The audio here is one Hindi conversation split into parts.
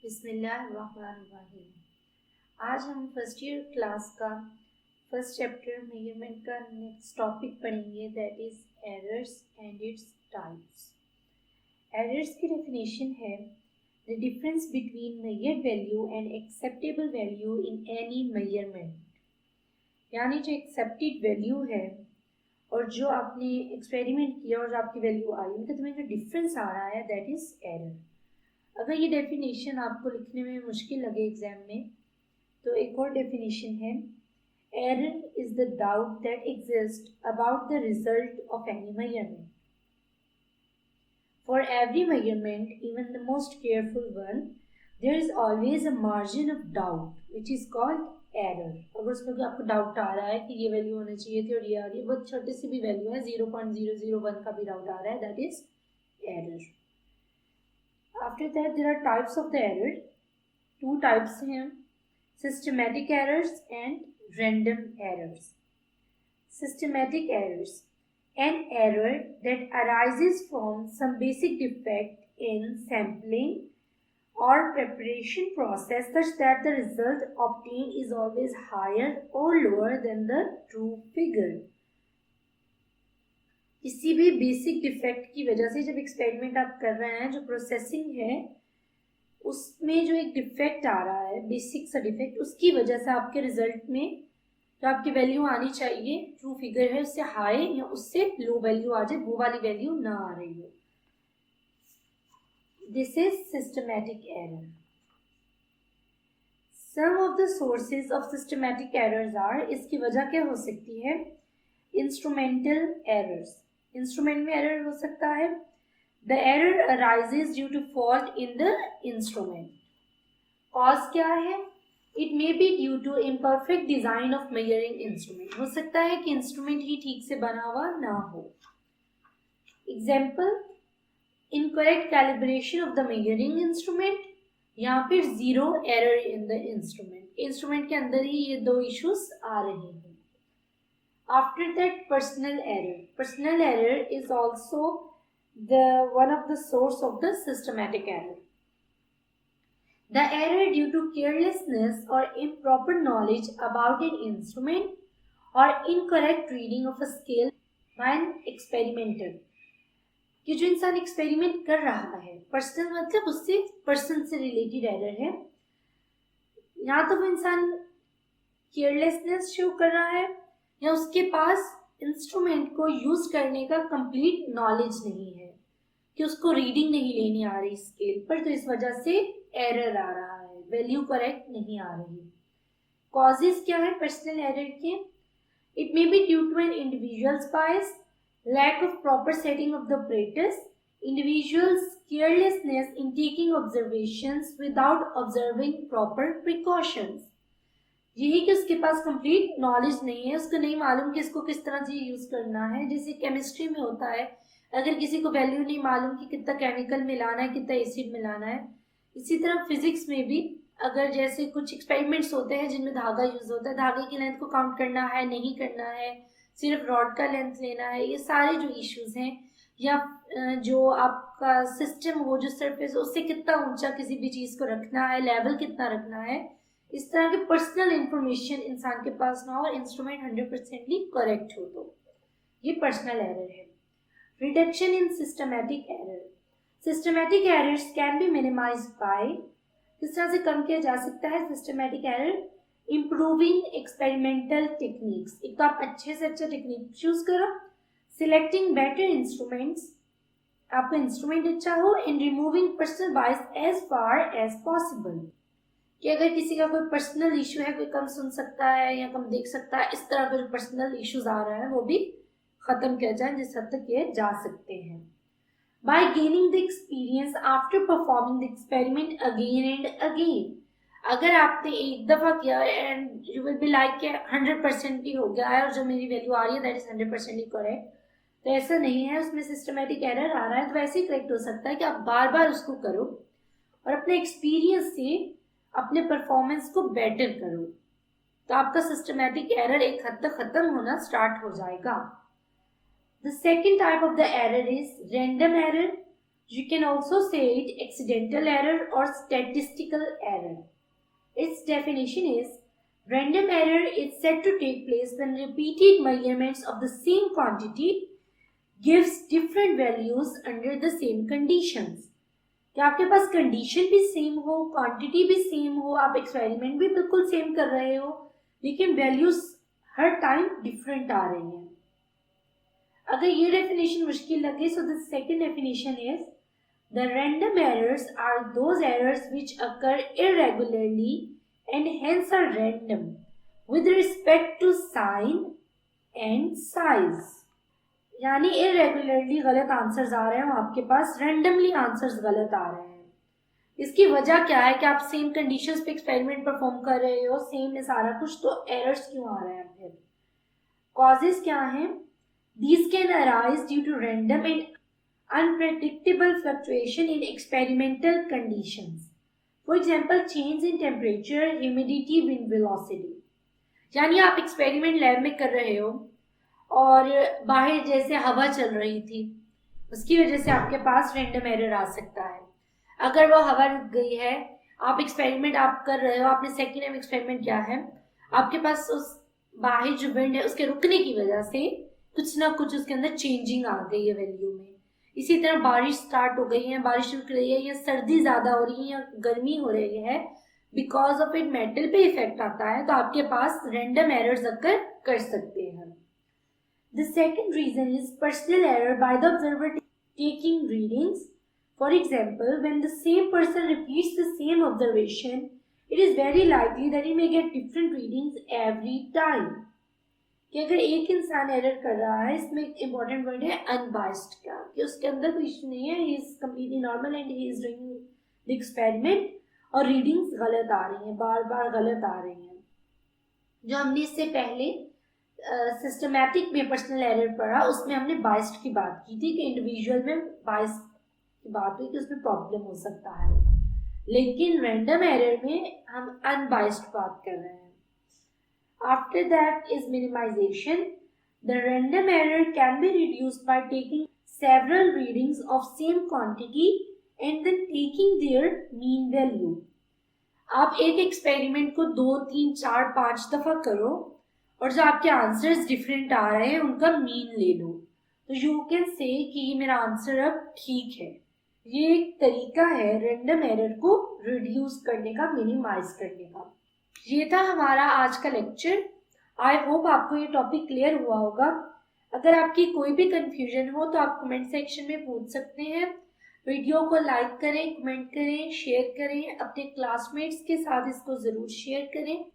बिस्मिल्लाहिर्रहमानिर्रहीम। आज हम फर्स्ट ईयर क्लास का फर्स्ट चैप्टर मेजरमेंट का नेक्स्ट टॉपिक पढ़ेंगे, that is errors and its types. Errors की डेफिनेशन है the difference between measured value and acceptable value in any measurement. यानी जो एक्सेप्टेड वैल्यू है और जो आपने एक्सपेरिमेंट किया और जो आपकी वैल्यू आई, उनके तुम्हें जो डिफरेंस आ रहा है दैट इज़ एरर। अगर ये डेफिनेशन आपको लिखने में मुश्किल लगे एग्जाम में, तो एक और डेफिनेशन है, error is the doubt that exist about the result of any measurement. For every measurement, even the most careful one, there is always a margin of doubt which is called error. अगर उसमें आपको डाउट आ रहा है कि ये वैल्यू होनी चाहिए थी और ये आ रही है, बहुत छोटी सी भी वैल्यू है, 0.001 का भी डाउट आ रहा है, that is error. After that, there are types of the error. Two types हैं, systematic errors and random errors. Systematic errors, an error that arises from some basic defect in sampling or preparation process such that the result obtained is always higher or lower than the true figure. किसी भी बेसिक डिफेक्ट की वजह से जब एक्सपेरिमेंट आप कर रहे हैं, जो प्रोसेसिंग है उसमें जो एक डिफेक्ट आ रहा है, बेसिक सा डिफेक्ट, उसकी वजह से आपके रिजल्ट में जो आपकी वैल्यू आनी चाहिए ट्रू फिगर है उससे हाई या उससे लो वैल्यू आ जाए, वो वाली वैल्यू ना आ रही हो, this is systematic error. Some of the sources of systematic errors are, इसकी वजह क्या हो सकती है, इंस्ट्रूमेंटल एरर्स। इंस्ट्रूमेंट में एरर हो सकता है, the error arises due to fault in the instrument. Cause क्या है, it may be due to imperfect design of measuring instrument. हो सकता है कि इंस्ट्रूमेंट ही ठीक से बना हुआ ना हो। Example, incorrect calibration of the measuring instrument या फिर zero error in the instrument. Instrument के अंदर ही ये दो इश्यूज आ रहे हैं। After that, personal error. Personal error is also one of the source of the systematic error. The error due to carelessness or improper knowledge about an instrument or incorrect reading of a scale by an experimenter. कि जो इंसान एक्सपेरिमेंट कर रहा है, पर्सनल मतलब उससे पर्सन से रिलेटेड एरर है, या तो वो इंसान केयरलेसनेस शो कर रहा है या उसके पास इंस्ट्रूमेंट को यूज करने का कंप्लीट नॉलेज नहीं है, कि उसको रीडिंग नहीं लेनी आ रही स्केल पर, तो इस वजह से एरर आ रहा है, वैल्यू करेक्ट नहीं आ रही। कॉजेज क्या है पर्सनल एरर के, it may be due to an individuals bias, lack of proper setting of the apparatus, individuals carelessness in taking observations without observing proper precautions। यही कि उसके पास कंप्लीट नॉलेज नहीं है, उसको नहीं मालूम कि इसको किस तरह से यूज करना है। जैसे केमिस्ट्री में होता है, अगर किसी को वैल्यू नहीं मालूम कि कितना केमिकल मिलाना है, कितना एसिड मिलाना है, इसी तरह फिजिक्स में भी अगर जैसे कुछ एक्सपेरिमेंट्स होते हैं जिनमें धागा यूज होता है, धागे की लेंथ को काउंट करना है नहीं करना है, सिर्फ रॉड का लेंथ लेना है, ये सारे जो इश्यूज हैं, या जो आपका सिस्टम हो, जो सरफेस, उससे कितना ऊंचा किसी भी चीज को रखना है, लेवल कितना रखना है, इस तरह के पर्सनल इंफॉर्मेशन इंसान के पास ना हो और इंस्ट्रूमेंट 100% करेक्ट हो, तो ये पर्सनल एरर है। Reduction in systematic error, systematic errors can be minimised by, किस तरह से कम किया जा सकता है systematic error, improving experimental techniques. एक तो आप अच्छे से अच्छा टेक्निक चूज करो, सिलेक्टिंग बेटर इंस्ट्रूमेंट्स, आपका इंस्ट्रूमेंट अच्छा हो, and removing personal bias as far as possible, कि अगर किसी का कोई पर्सनल इशू है, कोई कम सुन सकता है या कम देख सकता है, इस तरह का जो पर्सनल इश्यूज आ रहा है वो भी खत्म किया जाए जिस हद तक किए जा सकते हैं। Bye gaining the experience after performing the experiment again and again, अगर आपने एक दफा किया and you will be like 100% भी हो गया है और जो मेरी वैल्यू आ रही है दैट इज 100% ही करेक्ट, तो ऐसा नहीं है, उसमें सिस्टमैटिक एरर आ रहा है, तो वैसे ही करेक्ट हो सकता है कि आप बार बार उसको करो और अपने एक्सपीरियंस से अपने परफॉर्मेंस को बेटर करो, तो आपका सिस्टमैटिक एरर एक हद तक खत्म होना स्टार्ट हो जाएगा। The second type of the error is random error. You can also say it accidental error or statistical error. Its definition is random error is said to take place when repeated measurements of the same quantity gives different values under the same conditions. कि आपके पास कंडीशन भी सेम हो, क्वांटिटी भी सेम हो, आप एक्सपेरिमेंट भी बिल्कुल सेम कर रहे हो, लेकिन वैल्यूज हर टाइम डिफरेंट आ रही हैं. अगर ये डेफिनेशन मुश्किल लगे, so the second definition is the random errors are those errors which occur irregularly and hence are random with respect to sign and size. यानी irregularly गलत आंसर्स आ रहे हैं आपके पास, randomly आंसर्स गलत आ रहे हैं. इसकी वजह क्या है कि आप सेम कंडीशंस पे एक्सपेरिमेंट परफॉर्म कर रहे हो, सेम है सारा कुछ, तो एरर्स क्यों आ रहे हैं? फिर कॉजेज क्या हैं? These can arise due to random and unpredictable fluctuation in experimental conditions. For example, change in temperature, humidity, wind velocity. यानी आप एक्सपेरिमेंट लैब में कर रहे हो और बाहर जैसे हवा चल रही थी, उसकी वजह से आपके पास रैंडम एरर आ सकता है. अगर वो हवा रुक गई है, आप एक्सपेरिमेंट आप कर रहे हो, आपने सेकेंड टाइम एक्सपेरिमेंट किया है, आपके पास उस बाहर जो विंड है उसके रुकने की वजह से कुछ ना कुछ उसके अंदर चेंजिंग आ गई है वैल्यू में. इसी तरह बारिश स्टार्ट हो गई है, बारिश रुक रही है, या सर्दी ज़्यादा हो रही है या गर्मी हो रही है, बिकॉज ऑफ इट मेटल पे इफेक्ट आता है, तो आपके पास रैंडम एरर्स अकर कर सकते हैं. The second reason is personal error by the observer taking readings. For example, when the same person repeats the same observation, it is very likely that he may get different readings every time. कि अगर एक इंसान एरर कर रहा है, इसमें एक इम्पॉर्टेंट वर्ड है अनबाइस्ड का, कि उसके अंदर कोई इशू नहीं है, he is completely normal and he is doing the experiment, और रीडिंग्स गलत आ रही हैं, बार बार गलत आ रही हैं. जो हमने इससे पहले सिस्टमैटिक में पर्सनल एरर पढ़ा, उसमें हमने बाइस्ड की बात की थी कि इंडिविजुअल में बाइस की बात हुई कि उसमें प्रॉब्लम हो सकता है, लेकिन रैंडम एरर में हम अनबाइस्ड बात कर रहे हैं. After that is minimization. The random error can be reduced by taking several readings of same quantity and then taking their mean value. आप एक एक्सपेरिमेंट को 2, 3, 4, 5 दफा करो और जो आपके आंसर्स डिफरेंट आ रहे हैं उनका मीन ले लो, तो यू कैन से कि मेरा आंसर अब ठीक है. ये एक तरीका है रैंडम एरर को रिड्यूस करने का, मिनिमाइज करने का. ये था हमारा आज का लेक्चर. आई होप आपको ये टॉपिक क्लियर हुआ होगा. अगर आपकी कोई भी कंफ्यूजन हो तो आप कमेंट सेक्शन में पूछ सकते हैं. वीडियो को लाइक करें, कमेंट करें, शेयर करें, अपने क्लासमेट्स के साथ इसको ज़रूर शेयर करें,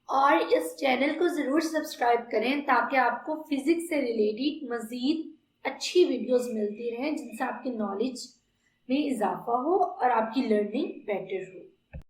और इस चैनल को ज़रूर सब्सक्राइब करें ताकि आपको फिज़िक्स से रिलेटेड मज़ीद अच्छी वीडियोस मिलती रहें, जिनसे आपकी नॉलेज में इजाफा हो और आपकी लर्निंग बेटर हो.